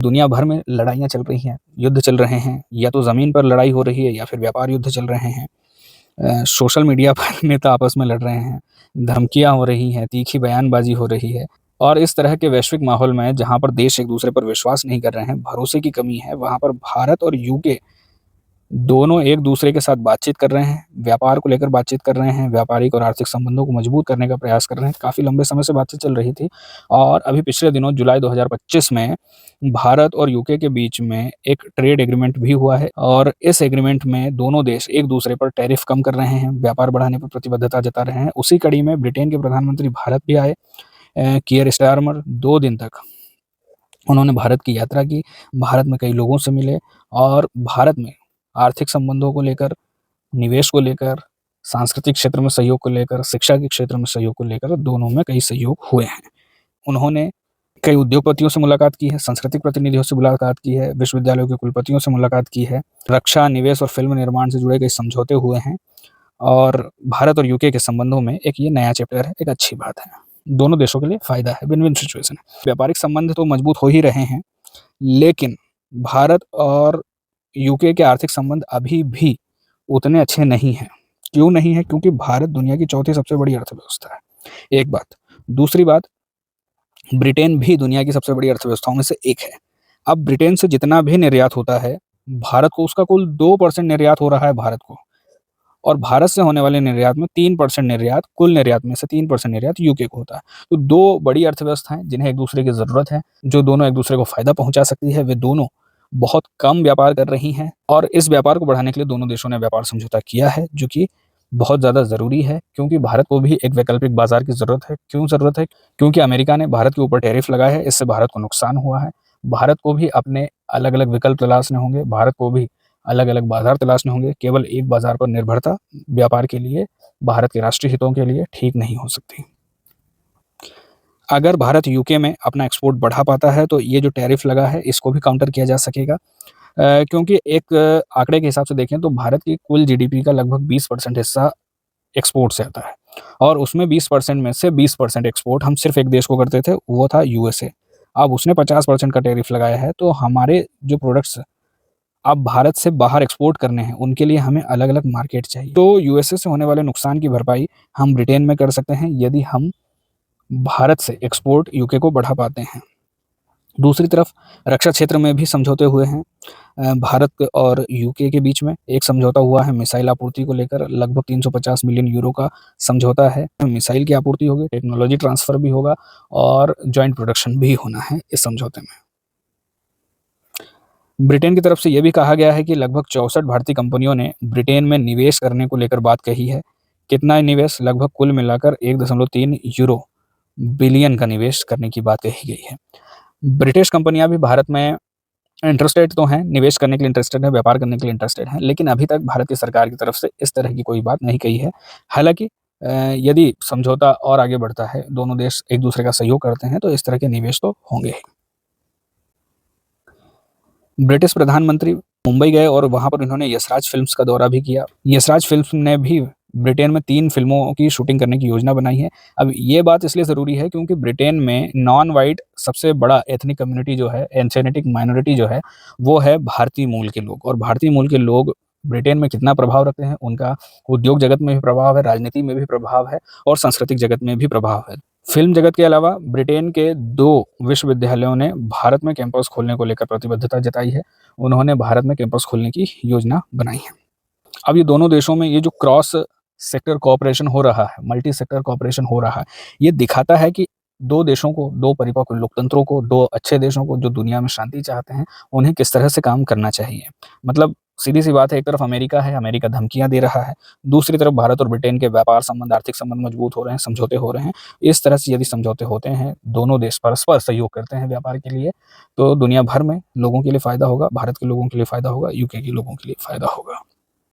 दुनिया भर में लड़ाइयाँ चल रही हैं, युद्ध चल रहे हैं, या तो ज़मीन पर लड़ाई हो रही है या फिर व्यापार युद्ध चल रहे हैं। सोशल मीडिया पर नेता आपस में लड़ रहे हैं, धमकियाँ हो रही हैं, तीखी बयानबाज़ी हो रही है और इस तरह के वैश्विक माहौल में जहाँ पर देश एक-दूसरे पर विश्वास नहीं कर रहे हैं, भरोसे की कमी है, वहाँ पर भारत और यूके दोनों एक-दूसरे के साथ बातचीत कर रहे हैं, व्यापार को लेकर बातचीत कर रहे हैं, व्यापारिक और आर्थिक संबंधों को मजबूत करने का प्रयास कर रहे हैं। काफ़ी लंबे समय से बातचीत चल रही थी और अभी पिछले दिनों जुलाई 2025 में भारत और यूके के बीच में एक ट्रेड एग्रीमेंट भी हुआ है और इस एग्रीमेंट में दोनों देश एक-दूसरे पर टैरिफ कम कर रहे हैं, व्यापार बढ़ाने पर प्रतिबद्धता जता रहे हैं। उसी कड़ी में ब्रिटेन के प्रधानमंत्री भारत भी आए। कियर स्टारमर 2 दिन तक उन्होंने भारत की यात्रा की, भारत में कई लोगों से मिले और भारत में आर्थिक संबंधों को लेकर, निवेश को लेकर, सांस्कृतिक क्षेत्र में सहयोग को लेकर, शिक्षा के क्षेत्र में सहयोग को लेकर दोनों में कई सहयोग हुए हैं। उन्होंने कई उद्योगपतियों से मुलाकात की है, सांस्कृतिक प्रतिनिधियों से मुलाकात की है, विश्वविद्यालयों के कुलपतियों से मुलाकात की है, रक्षा, निवेश और फ़िल्म निर्माण से जुड़े कई समझौते हुए हैं और भारत और यूके के संबंधों में एक ये नया चैप्टर है, एक अच्छी बात है। दोनों देशों के लिए फ़ायदा है, विन-विन सिचुएशन है। व्यापारिक संबंध तो मजबूत हो ही रहे हैं, लेकिन भारत और यूके के आर्थिक संबंध अभी भी उतने अच्छे नहीं हैं। क्यों नहीं है? क्योंकि भारत दुनिया की चौथी सबसे बड़ी अर्थव्यवस्था है, एक बात। दूसरी बात, ब्रिटेन भी दुनिया की सबसे बड़ी अर्थव्यवस्थाओं में से एक है। अब ब्रिटेन से जितना भी निर्यात होता है, भारत को उसका कुल 2% निर्यात हो रहा है भारत को और भारत से होने वाले निर्यात में 3% निर्यात, कुल निर्यात में से 3% निर्यात यूके को होता है। तो 2 बड़ी अर्थव्यवस्थाएँ जिन्हें एक-दूसरे की ज़रूरत है, जो दोनों एक-दूसरे को फ़ायदा पहुँचा सकती है, वे दोनों बहुत कम व्यापार कर रही हैं और इस व्यापार को बढ़ाने के लिए दोनों देशों ने व्यापार समझौता किया है, जो कि बहुत ज़्यादा ज़रूरी है क्योंकि भारत को भी एक वैकल्पिक बाज़ार की ज़रूरत है। क्यों ज़रूरत है? क्योंकि अमेरिका ने भारत के ऊपर टैरिफ लगाया है, इससे भारत को नुकसान हुआ है। भारत को भी अपने अलग-अलग विकल्प तलाशने होंगे, भारत को भी अलग-अलग बाज़ार तलाशने होंगे। केवल एक बाज़ार पर निर्भरता व्यापार के लिए, भारत के राष्ट्रीय हितों के लिए ठीक नहीं हो सकती। अगर भारत यूके में अपना एक्सपोर्ट बढ़ा पाता है, तो ये जो टैरिफ लगा है, इसको भी काउंटर किया जा सकेगा। क्योंकि एक आंकड़े के हिसाब से देखें तो भारत की कुल जीडीपी का लगभग 20% हिस्सा एक्सपोर्ट से आता है और उसमें 20% में से 20% एक्सपोर्ट हम सिर्फ़ एक देश को करते थे, वो था यूएसए। अब उसने 50% का टैरिफ लगाया है, तो हमारे जो प्रोडक्ट्स अब भारत से बाहर एक्सपोर्ट करने हैं, उनके लिए हमें अलग-अलग मार्केट चाहिए। तो यूएसए से होने वाले नुकसान की भरपाई हम ब्रिटेन में कर सकते हैं, यदि हम भारत से एक्सपोर्ट यूके को बढ़ा पाते हैं। दूसरी तरफ रक्षा क्षेत्र में भी समझौते हुए हैं। भारत और यूके के बीच में एक समझौता हुआ है मिसाइल आपूर्ति को लेकर, लगभग 350 मिलियन यूरो का समझौता है। मिसाइल की आपूर्ति होगी, टेक्नोलॉजी ट्रांसफ़र भी होगा और जॉइंट प्रोडक्शन भी होना है इस समझौते में। ब्रिटेन की तरफ से ये भी कहा गया है कि लगभग 64 भारतीय कंपनियों ने ब्रिटेन में निवेश करने को लेकर बात कही है। कितना निवेश? लगभग कुल मिलाकर 1.3 यूरो बिलियन का निवेश करने की बात कही गई है। ब्रिटिश कंपनियाँ भी भारत में इंटरेस्टेड तो हैं, निवेश करने के लिए इंटरेस्टेड है, व्यापार करने के लिए इंटरेस्टेड हैं, लेकिन अभी तक भारत की सरकार की तरफ से इस तरह की कोई बात नहीं कही है। हालाँकि यदि समझौता और आगे बढ़ता है, दोनों देश एक-दूसरे का सहयोग करते हैं, तो इस तरह के निवेश तो होंगे ही। ब्रिटिश प्रधानमंत्री मुंबई गए और वहाँ पर उन्होंने यशराज फ़िल्म्स का दौरा भी किया। यशराज फ़िल्म्स ने भी ब्रिटेन में 3 फ़िल्मों की शूटिंग करने की योजना बनाई है। अब ये बात इसलिए ज़रूरी है क्योंकि ब्रिटेन में नॉन व्हाइट सबसे बड़ा एथनिक कम्युनिटी जो है, एथनिक माइनॉरिटी जो है, वो है भारतीय मूल के लोग और भारतीय मूल के लोग ब्रिटेन में कितना प्रभाव रखते हैं, उनका उद्योग जगत में भी प्रभाव है, राजनीति में भी प्रभाव है और सांस्कृतिक जगत में भी प्रभाव है। फ़िल्म जगत के अलावा ब्रिटेन के 2 विश्वविद्यालयों ने भारत में कैंपस खोलने को लेकर प्रतिबद्धता जताई है। उन्होंने भारत में कैंपस खोलने की योजना बनाई है। अब ये दोनों देशों में ये जो क्रॉस सेक्टर कोऑपरेशन हो रहा है, मल्टी सेक्टर कोऑपरेशन हो रहा है, ये दिखाता है कि 2 देशों को, 2 परिपक्व लोकतंत्रों को, 2 अच्छे देशों को जो दुनिया में शांति चाहते हैं, उन्हें किस तरह से काम करना चाहिए। मतलब सीधी-सी बात है, एक तरफ अमेरिका है, अमेरिका धमकियाँ दे रहा है, दूसरी तरफ भारत और ब्रिटेन के व्यापार संबंध, आर्थिक संबंध मजबूत हो रहे हैं, समझौते हो रहे हैं। इस तरह से यदि समझौते होते हैं, दोनों देश परस्पर सहयोग करते हैं व्यापार के लिए, तो दुनिया भर में लोगों के लिए फ़ायदा होगा, भारत के लोगों के लिए फ़ायदा होगा, यूके के लोगों के लिए फ़ायदा होगा।